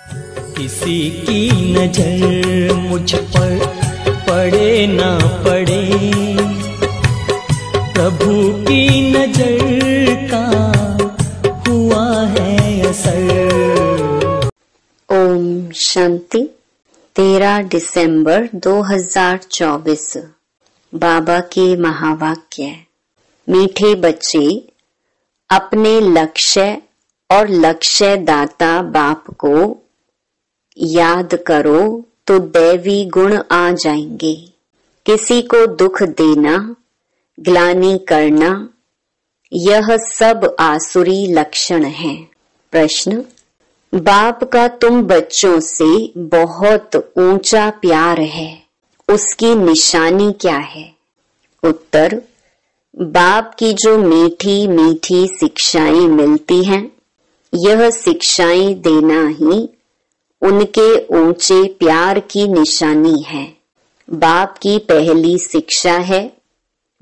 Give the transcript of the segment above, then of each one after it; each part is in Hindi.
किसी की नजर मुझ पर पड़े ना पड़े, प्रभु की नजर का हुआ है असर। ओम शांति। 13 दिसंबर 2024। बाबा के महावाक्य। मीठे बच्चे, अपने लक्ष्य और लक्ष्य दाता बाप को याद करो तो दैवी गुण आ जाएंगे। किसी को दुख देना, ग्लानि करना, यह सब आसुरी लक्षण है। प्रश्न: बाप का तुम बच्चों से बहुत ऊंचा प्यार है, उसकी निशानी क्या है? उत्तर: बाप की जो मीठी मीठी शिक्षाएं मिलती हैं, यह शिक्षाएं देना ही उनके ऊंचे प्यार की निशानी है। बाप की पहली शिक्षा है,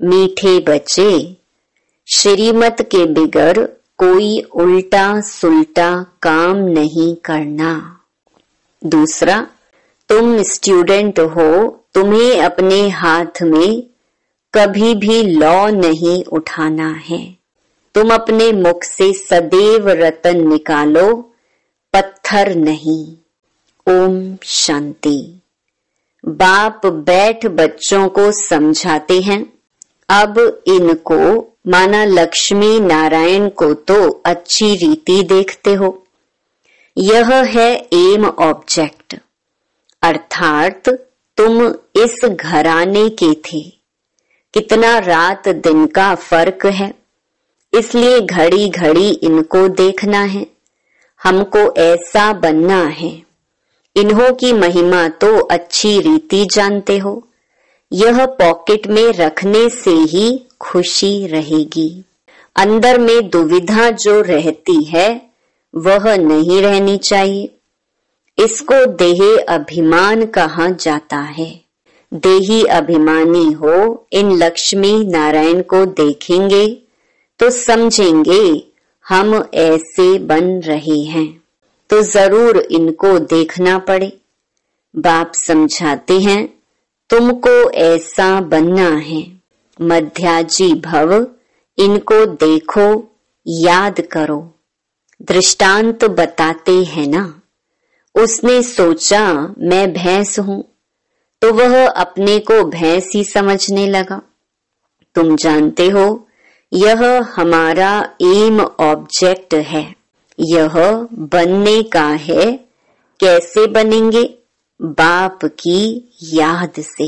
मीठे बच्चे, श्रीमत के बिगर कोई उल्टा सुल्टा काम नहीं करना। दूसरा, तुम स्टूडेंट हो, तुम्हें अपने हाथ में कभी भी लौ नहीं उठाना है। तुम अपने मुख से सदैव रतन निकालो, पत्थर नहीं। ओम शांति। बाप बैठ बच्चों को समझाते हैं। अब इनको माना लक्ष्मी नारायण को तो अच्छी रीति देखते हो। यह है एम ऑब्जेक्ट, अर्थात तुम इस घराने के थे। कितना रात दिन का फर्क है, इसलिए घड़ी घड़ी इनको देखना है। हमको ऐसा बनना है। इन्हों की महिमा तो अच्छी रीति जानते हो। यह पॉकेट में रखने से ही खुशी रहेगी। अंदर में दुविधा जो रहती है वह नहीं रहनी चाहिए। इसको देह अभिमान कहा जाता है। देही अभिमानी हो इन लक्ष्मी नारायण को देखेंगे तो समझेंगे हम ऐसे बन रहे हैं, तो जरूर इनको देखना पड़े। बाप समझाते हैं, तुमको ऐसा बनना है। मध्याजी भव, इनको देखो, याद करो। दृष्टांत बताते हैं ना। उसने सोचा मैं भैंस हूं, तो वह अपने को भैंस ही समझने लगा। तुम जानते हो, यह हमारा एम ऑब्जेक्ट है। यह बनने का है। कैसे बनेंगे? बाप की याद से।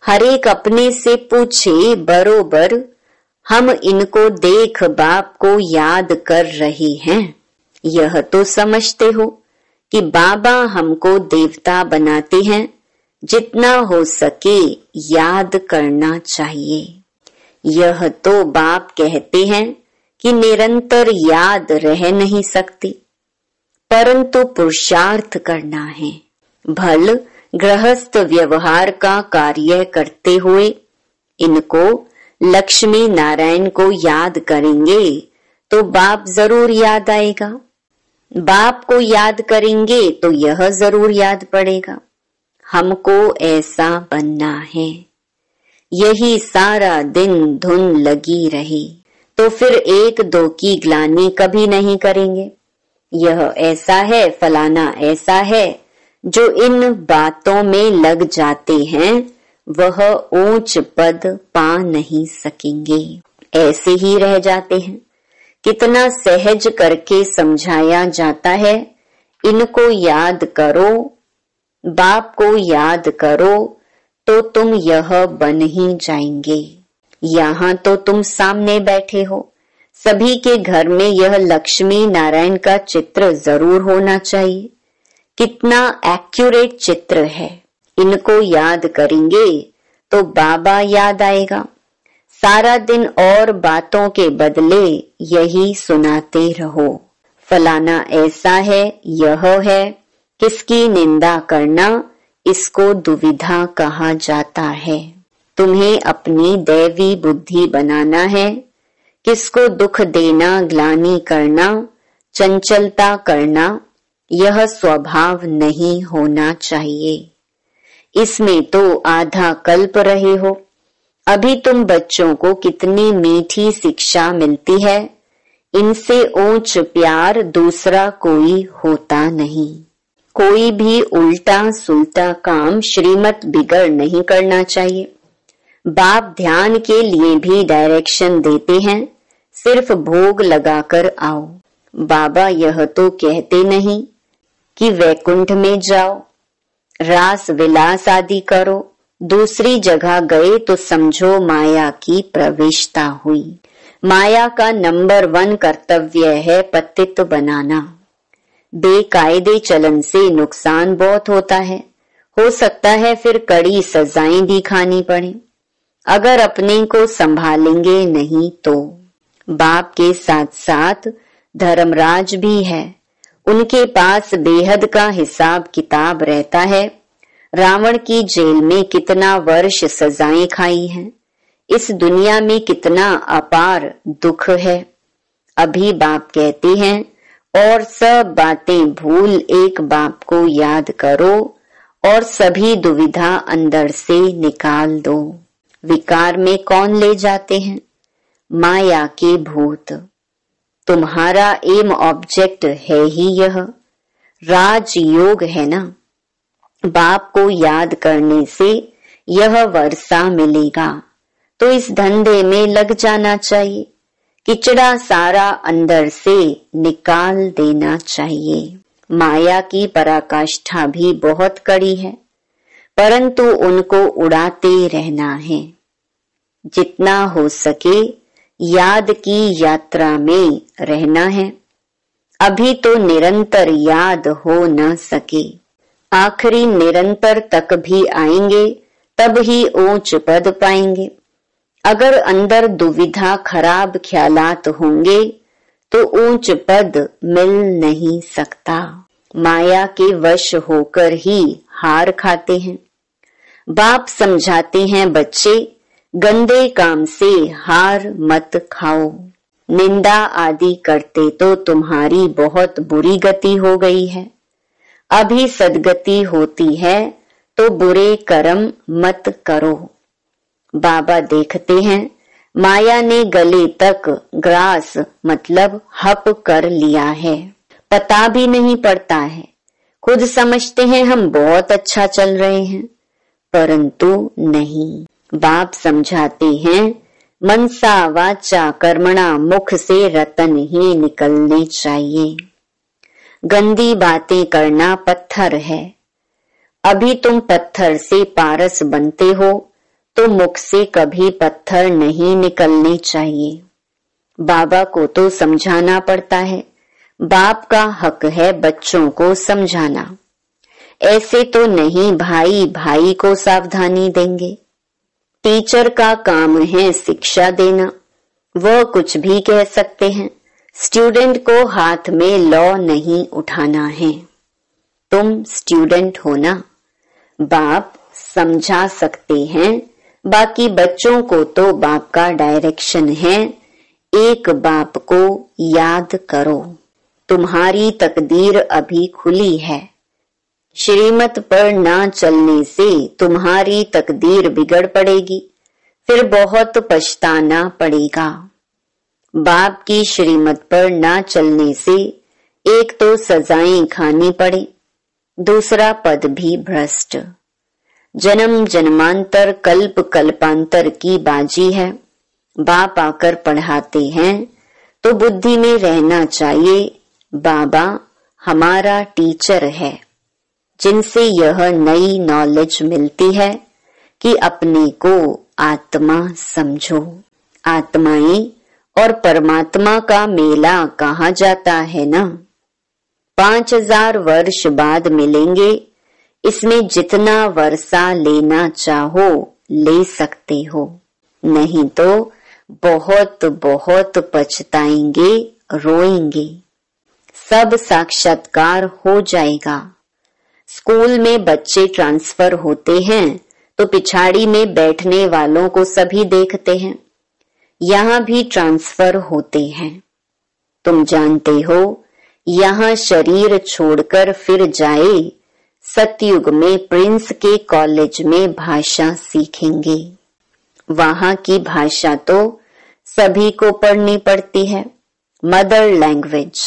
हर एक अपने से पूछे बरोबर, हम इनको देख बाप को याद कर रहे हैं। यह तो समझते हो कि बाबा हमको देवता बनाते हैं। जितना हो सके याद करना चाहिए। यह तो बाप कहते हैं कि निरंतर याद रह नहीं सकती, परंतु पुरुषार्थ करना है। भल गृहस्थ व्यवहार का कार्य करते हुए इनको लक्ष्मी नारायण को याद करेंगे तो बाप जरूर याद आएगा। बाप को याद करेंगे तो यह जरूर याद पड़ेगा। हमको ऐसा बनना है। यही सारा दिन धुन लगी रही तो फिर एक दो की ग्लानि कभी नहीं करेंगे। यह ऐसा है, फलाना ऐसा है। जो इन बातों में लग जाते हैं वह ऊंच पद पा नहीं सकेंगे, ऐसे ही रह जाते हैं। कितना सहज करके समझाया जाता है, इनको याद करो, बाप को याद करो तो तुम यह बन ही जाएंगे। यहाँ तो तुम सामने बैठे हो। सभी के घर में यह लक्ष्मी नारायण का चित्र जरूर होना चाहिए। कितना एक्यूरेट चित्र है। इनको याद करेंगे तो बाबा याद आएगा। सारा दिन और बातों के बदले यही सुनाते रहो। फलाना ऐसा है, यह है। किसकी निंदा करना, इसको दुविधा कहा जाता है। तुम्हें अपनी दैवी बुद्धि बनाना है। किसको दुख देना, ग्लानि करना, चंचलता करना, यह स्वभाव नहीं होना चाहिए। इसमें तो आधा कल्प रहे हो। अभी तुम बच्चों को कितनी मीठी शिक्षा मिलती है। इनसे ऊंच प्यार दूसरा कोई होता नहीं। कोई भी उल्टा सुलटा काम श्रीमत बिगड़ नहीं करना चाहिए। बाप ध्यान के लिए भी डायरेक्शन देते हैं, सिर्फ भोग लगाकर आओ। बाबा यह तो कहते नहीं कि वैकुंठ में जाओ, रास विलास आदि करो। दूसरी जगह गए तो समझो माया की प्रवेशता हुई। माया का नंबर 1 कर्तव्य है पतित बनाना। बेकायदे चलन से नुकसान बहुत होता है। हो सकता है फिर कड़ी सजाएं भी खानी पड़े अगर अपने को संभालेंगे नहीं तो। बाप के साथ साथ धर्मराज भी है, उनके पास बेहद का हिसाब किताब रहता है। रावण की जेल में कितना वर्ष सजाएं खाई हैं। इस दुनिया में कितना अपार दुख है। अभी बाप कहते हैं और सब बातें भूल एक बाप को याद करो और सभी दुविधा अंदर से निकाल दो। विकार में कौन ले जाते हैं? माया के भूत। तुम्हारा एम ऑब्जेक्ट है ही यह राजयोग है ना। बाप को याद करने से यह वर्षा मिलेगा, तो इस धंधे में लग जाना चाहिए। किचड़ा सारा अंदर से निकाल देना चाहिए। माया की पराकाष्ठा भी बहुत कड़ी है, परंतु उनको उड़ाते रहना है। जितना हो सके याद की यात्रा में रहना है। अभी तो निरंतर याद हो न सके, आखिरी निरंतर तक भी आएंगे तब ही ऊंच पद पाएंगे। अगर अंदर दुविधा खराब ख्यालात होंगे तो ऊंच पद मिल नहीं सकता। माया के वश होकर ही हार खाते हैं। बाप समझाते हैं बच्चे गंदे काम से हार मत खाओ। निंदा आदि करते तो तुम्हारी बहुत बुरी गति हो गई है। अभी सदगति होती है तो बुरे कर्म मत करो। बाबा देखते हैं माया ने गले तक ग्रास मतलब हप कर लिया है। पता भी नहीं पड़ता है। खुद समझते हैं हम बहुत अच्छा चल रहे हैं, परंतु नहीं। बाप समझाते हैं मनसा वाचा कर्मणा मुख से रतन ही निकलने चाहिए। गंदी बातें करना पत्थर है। अभी तुम पत्थर से पारस बनते हो तो मुख से कभी पत्थर नहीं निकलने चाहिए। बाबा को तो समझाना पड़ता है। बाप का हक है बच्चों को समझाना। ऐसे तो नहीं भाई भाई को सावधानी देंगे। टीचर का काम है शिक्षा देना। वह कुछ भी कह सकते हैं। स्टूडेंट को हाथ में लॉ नहीं उठाना है। तुम स्टूडेंट हो ना। बाप समझा सकते हैं, बाकी बच्चों को तो बाप का डायरेक्शन है। एक बाप को याद करो। तुम्हारी तकदीर अभी खुली है। श्रीमत पर ना चलने से तुम्हारी तकदीर बिगड़ पड़ेगी, फिर बहुत पछताना पड़ेगा। बाप की श्रीमत पर ना चलने से एक तो सजाएं खानी पड़े, दूसरा पद भी भ्रष्ट। जन्म जन्मांतर कल्प कल्पांतर की बाजी है। बाप आकर पढ़ाते हैं तो बुद्धि में रहना चाहिए बाबा हमारा टीचर है, जिनसे यह नई नॉलेज मिलती है कि अपने को आत्मा समझो। आत्माएं और परमात्मा का मेला कहाँ जाता है ना। 5000 वर्ष बाद मिलेंगे। इसमें जितना वर्षा लेना चाहो ले सकते हो, नहीं तो बहुत बहुत पछताएंगे, रोएंगे। सब साक्षात्कार हो जाएगा। स्कूल में बच्चे ट्रांसफर होते हैं तो पिछाड़ी में बैठने वालों को सभी देखते हैं। यहाँ भी ट्रांसफर होते हैं। तुम जानते हो यहाँ शरीर छोड़कर फिर जाए, सतयुग में प्रिंस के कॉलेज में भाषा सीखेंगे। वहां की भाषा तो सभी को पढ़नी पड़ती है, मदर लैंग्वेज।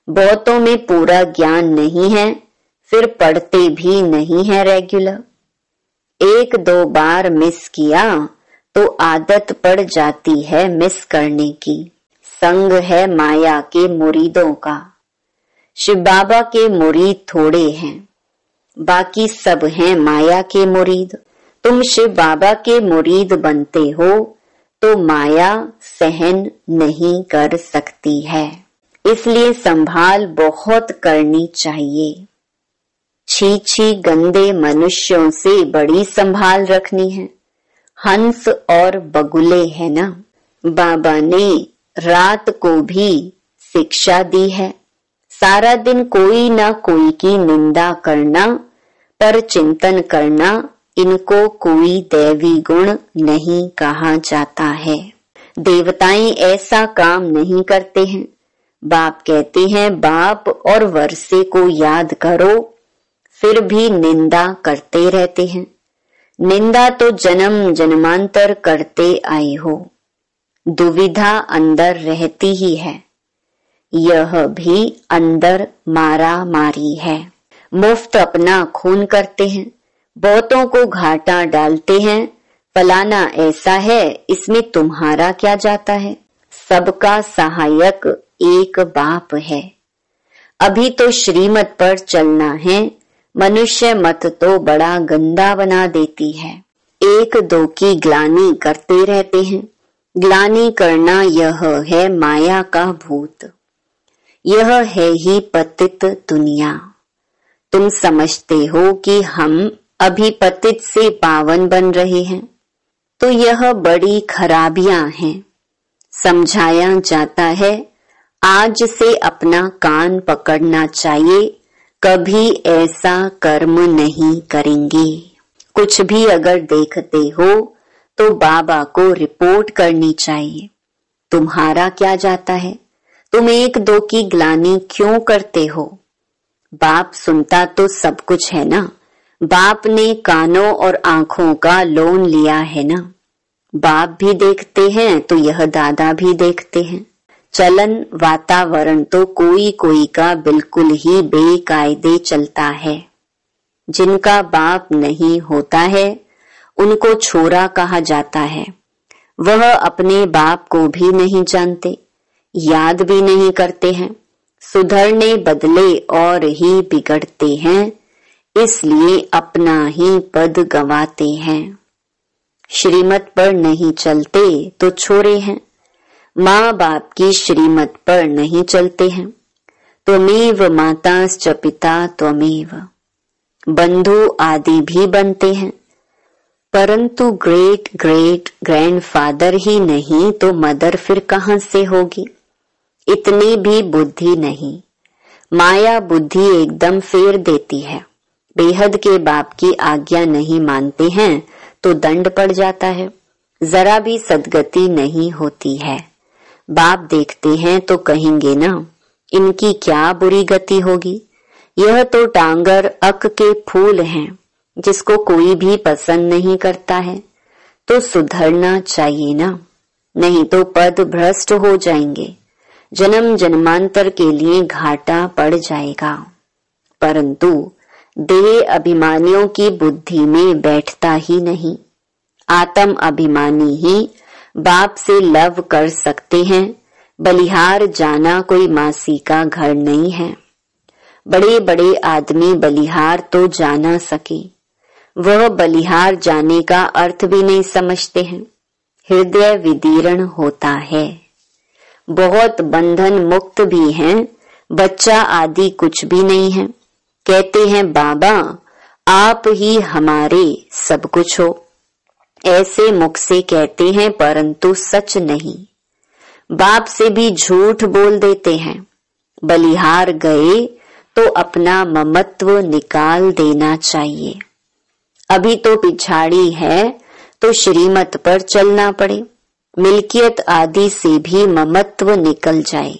बहुतों में पूरा ज्ञान नहीं है, फिर पढ़ते भी नहीं है रेगुलर। 1-2 बार मिस किया तो आदत पड़ जाती है मिस करने की। संग है माया के मुरीदों का। शिव बाबा के मुरीद थोड़े हैं, बाकी सब हैं माया के मुरीद। तुम शिव बाबा के मुरीद बनते हो तो माया सहन नहीं कर सकती है, इसलिए संभाल बहुत करनी चाहिए। छी छी गंदे मनुष्यों से बड़ी संभाल रखनी है। हंस और बगुले है ना। बाबा ने रात को भी शिक्षा दी है। सारा दिन कोई ना कोई की निंदा करना, पर चिंतन करना, इनको कोई दैवी गुण नहीं कहा जाता है। देवताएं ऐसा काम नहीं करते हैं। बाप कहते हैं बाप और वर्षे को याद करो, फिर भी निंदा करते रहते हैं। निंदा तो जन्म जन्मांतर करते आए हो। दुविधा अंदर रहती ही है। यह भी अंदर मारा मारी है। मुफ्त अपना खून करते हैं, बहुतों को घाटा डालते हैं। फलाना ऐसा है, इसमें तुम्हारा क्या जाता है। सबका सहायक एक बाप है। अभी तो श्रीमत पर चलना है। मनुष्य मत तो बड़ा गंदा बना देती है। 1-2 की ग्लानि करते रहते हैं। ग्लानि करना यह है माया का भूत। यह है ही पतित दुनिया। तुम समझते हो कि हम अभी पतित से पावन बन रहे हैं, तो यह बड़ी खराबियां हैं। समझाया जाता है आज से अपना कान पकड़ना चाहिए, कभी ऐसा कर्म नहीं करेंगे। कुछ भी अगर देखते हो तो बाबा को रिपोर्ट करनी चाहिए। तुम्हारा क्या जाता है। तुम 1-2 की ग्लानि क्यों करते हो। बाप सुनता तो सब कुछ है ना। बाप ने कानों और आंखों का लोन लिया है ना। बाप भी देखते हैं तो यह दादा भी देखते हैं। चलन वातावरण तो कोई कोई का बिल्कुल ही बेकायदे चलता है। जिनका बाप नहीं होता है उनको छोरा कहा जाता है। वह अपने बाप को भी नहीं जानते, याद भी नहीं करते हैं। सुधरने बदले और ही बिगड़ते हैं, इसलिए अपना ही पद गंवाते हैं। श्रीमत पर नहीं चलते तो छोरे हैं। माँ बाप की श्रीमत पर नहीं चलते हैं। त्वमेव माताश्च पिता त्वमेव। बंधु आदि भी बनते हैं, परंतु ग्रेट ग्रेट ग्रैंडफादर ही नहीं तो मदर फिर कहां से होगी। इतनी भी बुद्धि नहीं। माया बुद्धि एकदम फेर देती है। बेहद के बाप की आज्ञा नहीं मानते हैं तो दंड पड़ जाता है। जरा भी सदगति नहीं होती है। बाप देखते हैं तो कहेंगे ना, इनकी क्या बुरी गति होगी। यह तो टांगर अक के फूल हैं, जिसको कोई भी पसंद नहीं करता है। तो सुधरना चाहिए ना, नहीं तो पद भ्रष्ट हो जाएंगे। जन्म जन्मांतर के लिए घाटा पड़ जाएगा। परंतु देह अभिमानियों की बुद्धि में बैठता ही नहीं। आत्म अभिमानी ही बाप से लव कर सकते हैं। बलिहार जाना कोई मासी का घर नहीं है। बड़े बड़े आदमी बलिहार तो जा ना सके, वह बलिहार जाने का अर्थ भी नहीं समझते हैं। हृदय विदीर्ण होता है। बहुत बंधन मुक्त भी हैं, बच्चा आदि कुछ भी नहीं है। कहते हैं बाबा आप ही हमारे सब कुछ हो। ऐसे मुख से कहते हैं, परंतु सच नहीं। बाप से भी झूठ बोल देते हैं। बलिहार गए तो अपना ममत्व निकाल देना चाहिए। अभी तो पिछाड़ी है तो श्रीमत पर चलना पड़े। मिल्कियत आदि से भी ममत्व निकल जाए।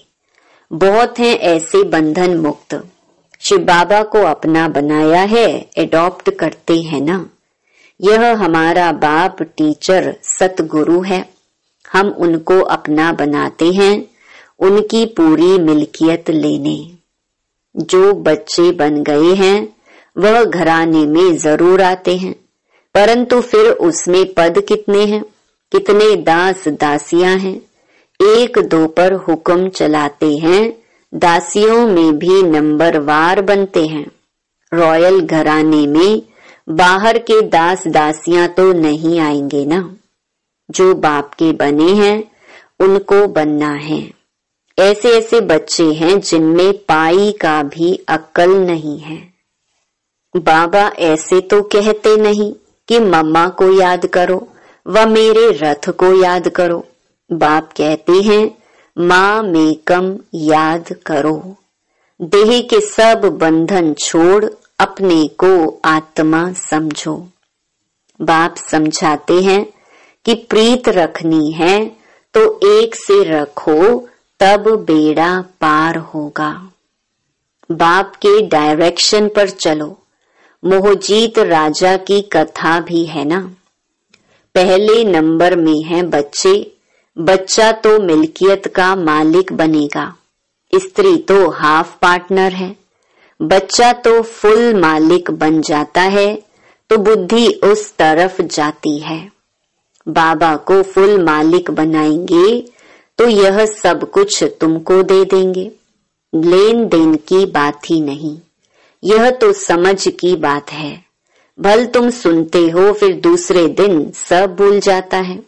बहुत हैं ऐसे बंधन मुक्त, शिव बाबा को अपना बनाया है, एडॉप्ट करते हैं ना। यह हमारा बाप टीचर सतगुरु है, हम उनको अपना बनाते हैं, उनकी पूरी मिल्कियत लेने। जो बच्चे बन गए हैं वह घराने में जरूर आते हैं, परंतु फिर उसमें पद कितने हैं, कितने दास दासियां हैं। एक दो पर हुक्म चलाते हैं, दासियों में भी नंबरवार बनते हैं। रॉयल घराने में बाहर के दास दासियां तो नहीं आएंगे ना। जो बाप के बने हैं उनको बनना है। ऐसे ऐसे बच्चे हैं जिनमें पाई का भी अक्ल नहीं है। बाबा ऐसे तो कहते नहीं कि मम्मा को याद करो व मेरे रथ को याद करो। बाप कहते हैं माँ मेकम याद करो। देह के सब बंधन छोड़ अपने को आत्मा समझो। बाप समझाते हैं कि प्रीत रखनी है तो एक से रखो, तब बेड़ा पार होगा। बाप के डायरेक्शन पर चलो। मोहजीत राजा की कथा भी है ना। पहले नंबर में है बच्चे। बच्चा तो मिल्कियत का मालिक बनेगा, स्त्री तो हाफ पार्टनर है। बच्चा तो फुल मालिक बन जाता है तो बुद्धि उस तरफ जाती है। बाबा को फुल मालिक बनाएंगे तो यह सब कुछ तुमको दे देंगे। लेन देन की बात ही नहीं, यह तो समझ की बात है। भल तुम सुनते हो फिर दूसरे दिन सब भूल जाता है।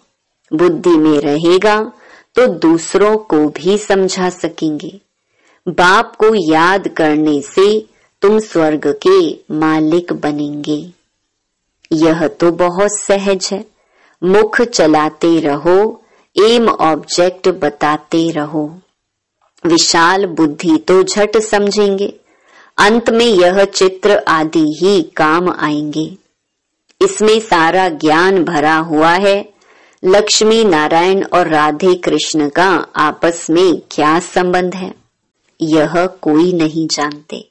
बुद्धि में रहेगा तो दूसरों को भी समझा सकेंगे। बाप को याद करने से तुम स्वर्ग के मालिक बनेंगे। यह तो बहुत सहज है। मुख चलाते रहो, एम ऑब्जेक्ट बताते रहो। विशाल बुद्धि तो झट समझेंगे। अंत में यह चित्र आदि ही काम आएंगे। इसमें सारा ज्ञान भरा हुआ है। लक्ष्मी नारायण और राधे कृष्ण का आपस में क्या संबंध है, यह कोई नहीं जानते।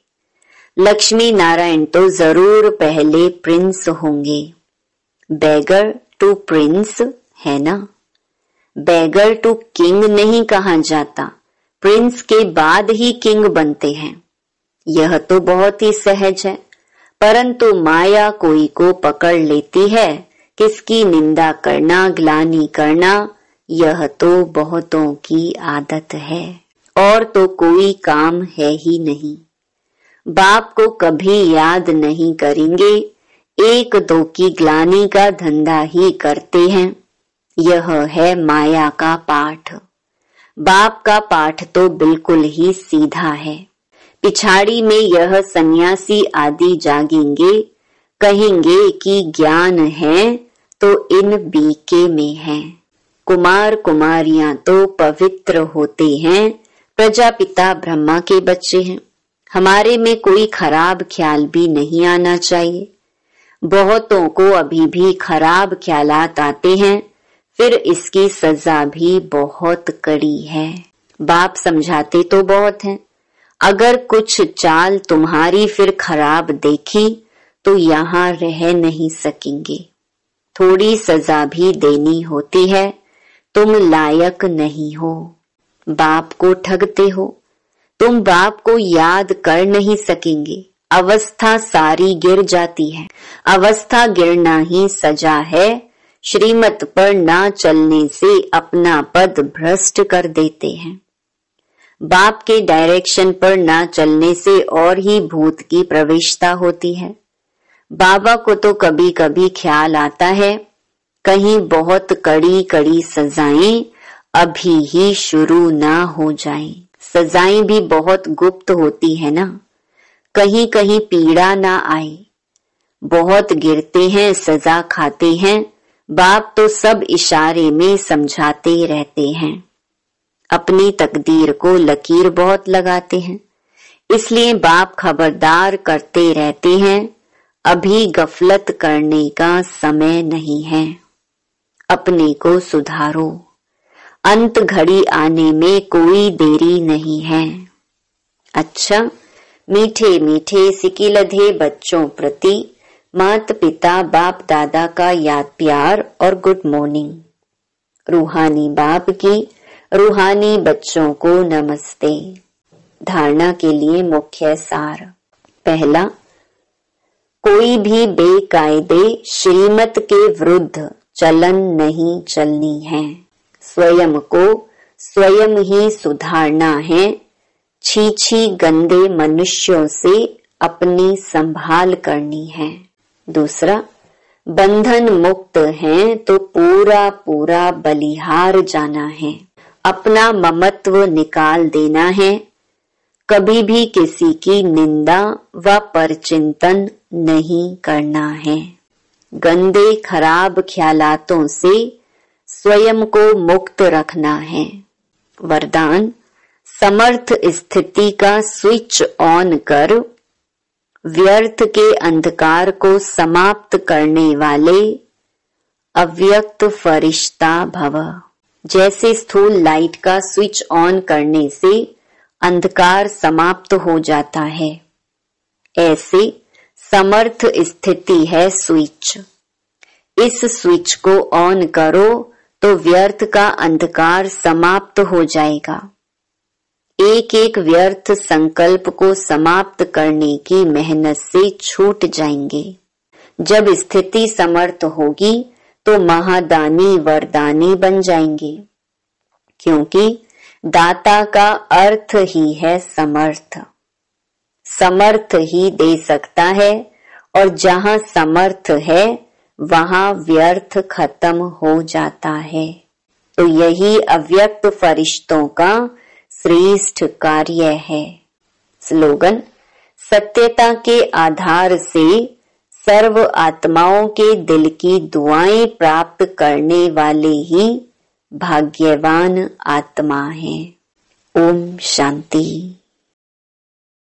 लक्ष्मी नारायण तो जरूर पहले प्रिंस होंगे। बेगर टू प्रिंस है ना। बेगर टू किंग नहीं कहा जाता, प्रिंस के बाद ही किंग बनते हैं। यह तो बहुत ही सहज है, परंतु माया कोई को पकड़ लेती है। किसकी निंदा करना, ग्लानि करना, यह तो बहुतों की आदत है और तो कोई काम है ही नहीं। बाप को कभी याद नहीं करेंगे, एक दो की ग्लानि का धंधा ही करते हैं। यह है माया का पाठ। बाप का पाठ तो बिल्कुल ही सीधा है। पिछाड़ी में यह सन्यासी आदि जागेंगे, कहेंगे कि ज्ञान है तो इन बीके में है। कुमार कुमारियां तो पवित्र होते हैं, प्रजापिता ब्रह्मा के बच्चे हैं। हमारे में कोई खराब ख्याल भी नहीं आना चाहिए। बहुतों को अभी भी खराब ख्यालात आते हैं, फिर इसकी सजा भी बहुत कड़ी है। बाप समझाते तो बहुत हैं। अगर कुछ चाल तुम्हारी फिर खराब देखी तो यहाँ रह नहीं सकेंगे। थोड़ी सजा भी देनी होती है। तुम लायक नहीं हो, बाप को ठगते हो। तुम बाप को याद कर नहीं सकेंगे। अवस्था सारी गिर जाती है। अवस्था गिरना ही सजा है। श्रीमत पर ना चलने से अपना पद भ्रष्ट कर देते हैं। बाप के डायरेक्शन पर ना चलने से और ही भूत की प्रवेशता होती है। बाबा को तो कभी कभी ख्याल आता है कहीं बहुत कड़ी कड़ी सजाएं अभी ही शुरू ना हो जाएं। सजाएं भी बहुत गुप्त होती है ना, कहीं कहीं पीड़ा ना आए। बहुत गिरते हैं, सजा खाते हैं। बाप तो सब इशारे में समझाते रहते हैं। अपनी तकदीर को लकीर बहुत लगाते हैं, इसलिए बाप खबरदार करते रहते हैं। अभी गफलत करने का समय नहीं है। अपने को सुधारो। अंत घड़ी आने में कोई देरी नहीं है। अच्छा, मीठे मीठे सिकिलधे बच्चों प्रति माता पिता बाप दादा का याद प्यार और गुड मॉर्निंग। रूहानी बाप की रूहानी बच्चों को नमस्ते। धारणा के लिए मुख्य सार। पहला, कोई भी बेकायदे श्रीमत के विरुद्ध चलन नहीं चलनी है। स्वयं को स्वयं ही सुधारना है। छी गंदे मनुष्यों से अपनी संभाल करनी है। दूसरा, बंधन मुक्त हैं तो पूरा पूरा बलिहार जाना है। अपना ममत्व निकाल देना है। कभी भी किसी की निंदा व परचिंतन नहीं करना है। गंदे खराब ख्यालातों से स्वयं को मुक्त रखना है। वरदान, समर्थ स्थिति का स्विच ऑन कर व्यर्थ के अंधकार को समाप्त करने वाले अव्यक्त फरिश्ता भव। जैसे स्थूल लाइट का स्विच ऑन करने से अंधकार समाप्त हो जाता है, ऐसे समर्थ स्थिति है स्विच। इस स्विच को ऑन करो तो व्यर्थ का अंधकार समाप्त हो जाएगा। एक एक व्यर्थ संकल्प को समाप्त करने की मेहनत से छूट जाएंगे। जब स्थिति समर्थ होगी तो महादानी वरदानी बन जाएंगे, क्योंकि दाता का अर्थ ही है समर्थ। समर्थ ही दे सकता है, और जहां समर्थ है वहां व्यर्थ खत्म हो जाता है। तो यही अव्यक्त फरिश्तों का श्रेष्ठ कार्य है। स्लोगन, सत्यता के आधार से सर्व आत्माओं के दिल की दुआएं प्राप्त करने वाले ही भाग्यवान आत्मा हैं। ओम शांति।